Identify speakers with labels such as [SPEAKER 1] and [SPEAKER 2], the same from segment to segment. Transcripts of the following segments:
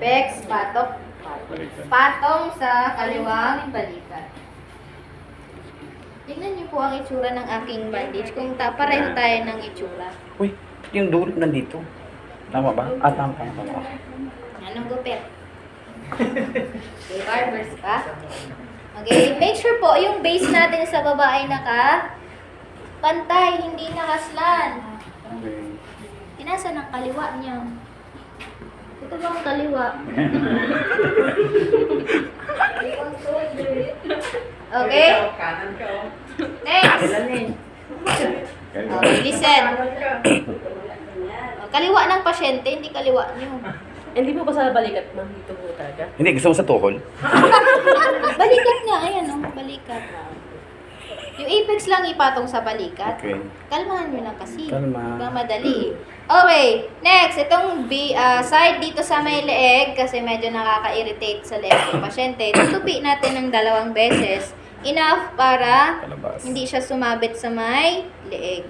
[SPEAKER 1] apex, patong sa kaliwang balikat. Tingnan niyo po ang itsura ng aking bandage. Kung pareho tayo ng itsura.
[SPEAKER 2] Uy, yung dulo nandito. Tama ba? Tama.
[SPEAKER 1] Anong gupit? Okay, barbers ka. Okay, make sure po yung base natin sa baba ay pantay, hindi nakaslan.
[SPEAKER 2] Okay.
[SPEAKER 1] Inasa ng kaliwa niya. Ito ba ang kaliwa? Okay? Next. Okay, listen. Kaliwa ng pasyente, hindi kaliwa niyo.
[SPEAKER 3] Hindi mo ba sa balikat, ma'am? Dito po talaga?
[SPEAKER 2] Hindi, gusto mo sa tuhol?
[SPEAKER 1] Balikat nga, ayan o, balikat. Yung apex lang ipatong sa balikat.
[SPEAKER 2] Okay.
[SPEAKER 1] Kalmahan nyo lang kasi.
[SPEAKER 2] Kalma.
[SPEAKER 1] Diba madali. Okay, next, itong side dito sa may leeg kasi medyo nakaka-irritate sa leeg ng pasyente. Tutupi natin ng 2 beses. Enough para
[SPEAKER 2] Palabas.
[SPEAKER 1] hindi siya sumabit sa may leeg.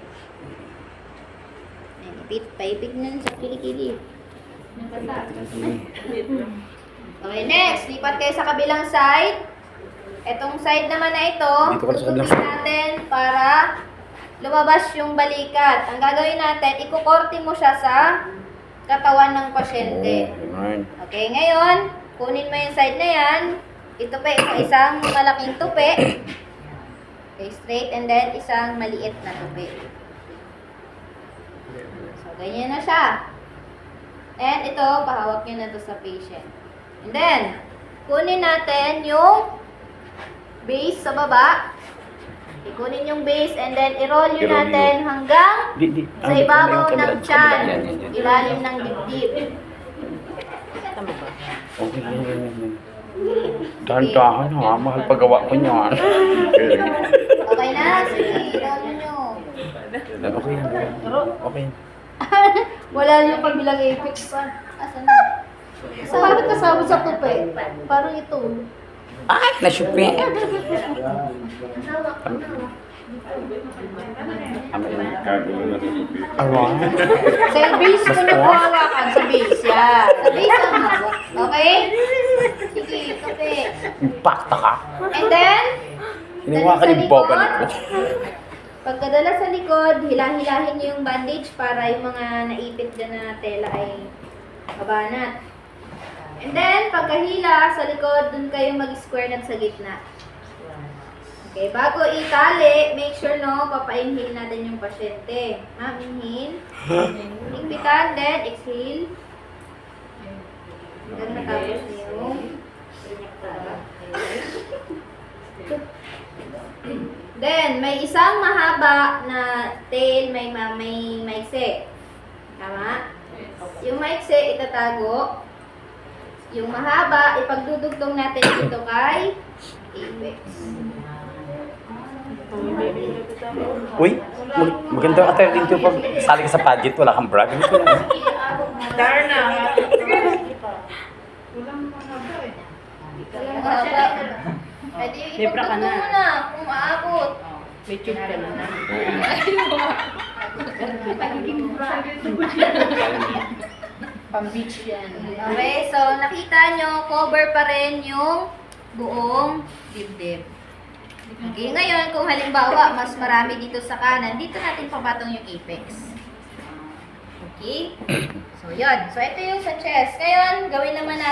[SPEAKER 1] Ayan, paipig nun sa kilikili. Okay, next, lipat kayo sa kabilang side. Etong side naman na ito,
[SPEAKER 2] Dito ka sa kabilang
[SPEAKER 1] tutupin natin para lumabas yung balikat. Ang gagawin natin, ikukorte mo siya sa katawan ng pasyente.
[SPEAKER 2] Ganun.
[SPEAKER 1] Okay, ngayon, kunin mo yung side na yan. Itupi mo isang malaking tupi. Okay, straight, and then isang maliit na tupi. So, ganyan na siya. And ito, pahawak nyo na to sa patient. And then, kunin natin yung base sa baba. Ikunin yung base and then i-roll yun
[SPEAKER 2] I-roll
[SPEAKER 1] natin hanggang
[SPEAKER 2] Di.
[SPEAKER 1] sa ibabaw
[SPEAKER 2] Ano yung
[SPEAKER 1] ng
[SPEAKER 2] kabila?
[SPEAKER 1] tiyan,
[SPEAKER 2] Yan.
[SPEAKER 1] ilalim ng dibdib.
[SPEAKER 3] Tama ba?
[SPEAKER 2] Okay, yan. Dahan-dahan ha, mahal paggawa ko niyan.
[SPEAKER 1] Okay na? Sige, i-roll nyo.
[SPEAKER 2] Okay yan. Okay.
[SPEAKER 1] Wala yung kabilang apex pa. Asan na? Bakit kasama sa tupi? Parang ito.
[SPEAKER 2] Ay, nasyupi. Awan.
[SPEAKER 1] Sa base ko na hawakan. Sa base, yan. Sa base ang hawak. Okay? Sige, tupi.
[SPEAKER 2] Impacta ka.
[SPEAKER 1] And then,
[SPEAKER 2] Hiniwa ka ni Boba nito.
[SPEAKER 1] pagkadala sa likod, hilahilahin niyo yung bandage para yung mga naipit dyan na tela ay mabanat. And then, pagkahila sa likod, dun kayo mag-square nut sa gitna. Okay, bago itali, make sure no, papa-inhale natin yung pasyente. Ma'am, inhale. Higpitan, then exhale. Hanggang matapos yung Then, may isang mahaba na tail, may maikse. Tama? Yung maikse, itatago. Yung mahaba, ipagdudugtong natin dito kay apex.
[SPEAKER 2] Uy, maganda ka tayo dito pag sali ka sa pageant, wala kang bra. Ganito lang.
[SPEAKER 3] Darna!
[SPEAKER 1] Pwede yung
[SPEAKER 3] Libra ka na.
[SPEAKER 1] ipagdugtong mo na kung maabot.
[SPEAKER 3] May tube ka na. Pang-beach yan.
[SPEAKER 1] Okay, so nakita nyo, cover pa rin yung buong dibdib. Okay, ngayon kung halimbawa mas marami dito sa kanan, dito natin papatong yung apex. Okay? So, yun. So, ito yung sa chest. Ngayon, gawin naman natin